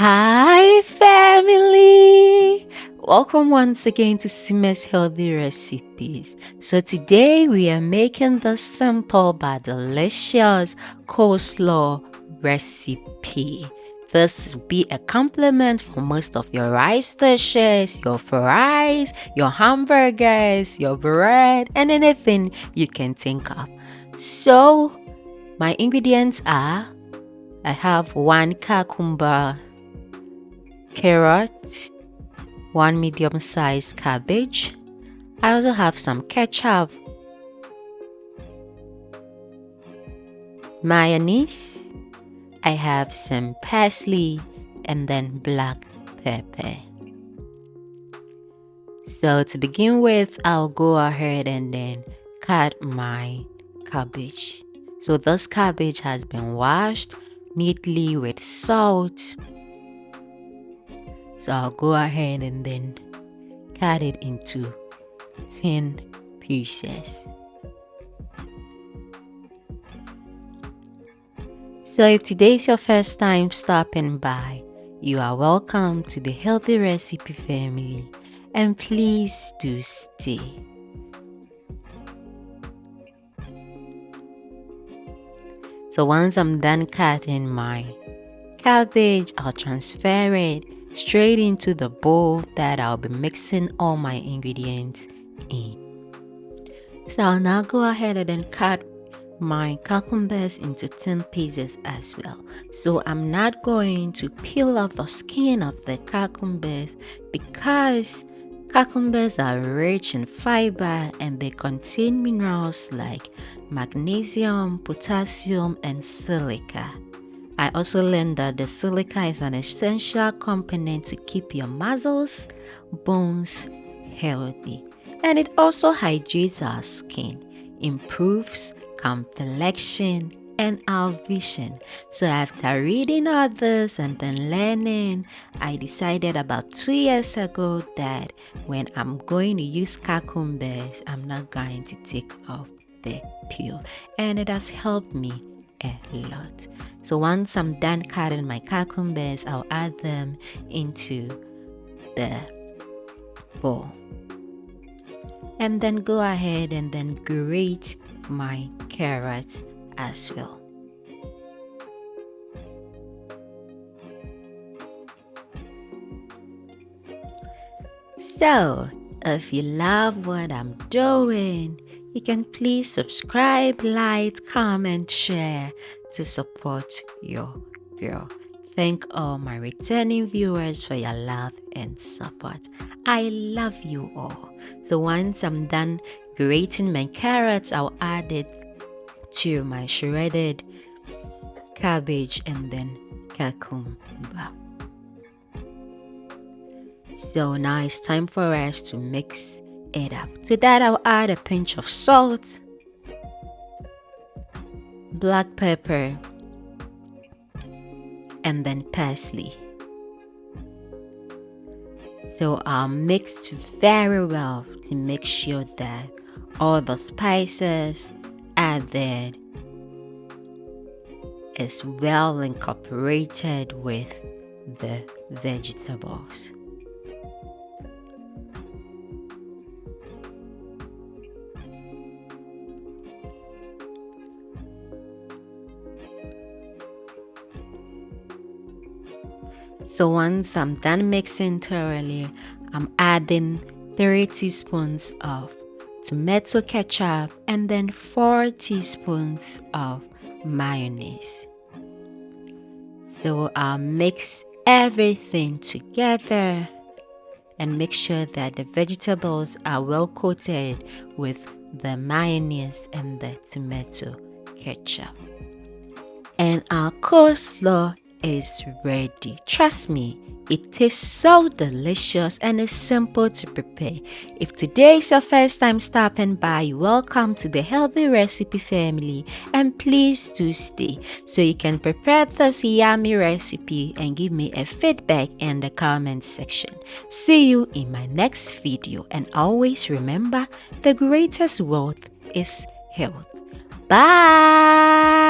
Hi, family! Welcome once again to SIMA'S Healthy Recipes. So, today we are making the simple but delicious coleslaw recipe. This will be a complement for most of your rice dishes, your fries, your hamburgers, your bread, and anything you can think of. So, my ingredients are I have 1 cucumber, carrot, 1 medium-sized cabbage. I also have some ketchup, mayonnaise. I have some parsley and then black pepper. So to begin with, I'll go ahead and then cut my cabbage. So this cabbage has been washed neatly with salt. So I'll go ahead and then cut it into 10 pieces. So if today is your first time stopping by, you are welcome to the Healthy Recipe family, and please do stay. So once I'm done cutting my cabbage, I'll transfer it straight into the bowl that I'll be mixing all my ingredients in. So I'll now go ahead and then cut my cucumbers into 10 pieces as well. So I'm not going to peel off the skin of the cucumbers because cucumbers are rich in fiber and they contain minerals like magnesium, potassium, and silica. I also learned that the silica is an essential component to keep your muscles, bones healthy. And it also hydrates our skin, improves complexion, and our vision. So after reading all this and then learning, I decided about 2 years ago that when I'm going to use cucumbers, I'm not going to take off the peel. And it has helped me a lot. So once I'm done cutting my cucumbers, I'll add them into the bowl. And then go ahead and then grate my carrots as well. So, if you love what I'm doing, you can please subscribe, like, comment, share to support your girl. Thank all my returning viewers for your love and support. I love you all. So once I'm done grating my carrots, I'll add it to my shredded cabbage and then cucumber. So now it's time for us to mix it up. To that, I'll add a pinch of salt, black pepper, and then parsley. So I'll mix very well to make sure that all the spices added is well incorporated with the vegetables. So once I'm done mixing thoroughly, I'm adding 3 teaspoons of tomato ketchup and then 4 teaspoons of mayonnaise. So I'll mix everything together and make sure that the vegetables are well coated with the mayonnaise and the tomato ketchup. And our coleslaw is ready. Trust me, it tastes so delicious and is simple to prepare. If today is your first time stopping by, welcome to the Healthy Recipe family, and please do stay so you can prepare this yummy recipe and give me a feedback in the comment section. See you in my next video, and always remember, the greatest wealth is health. Bye.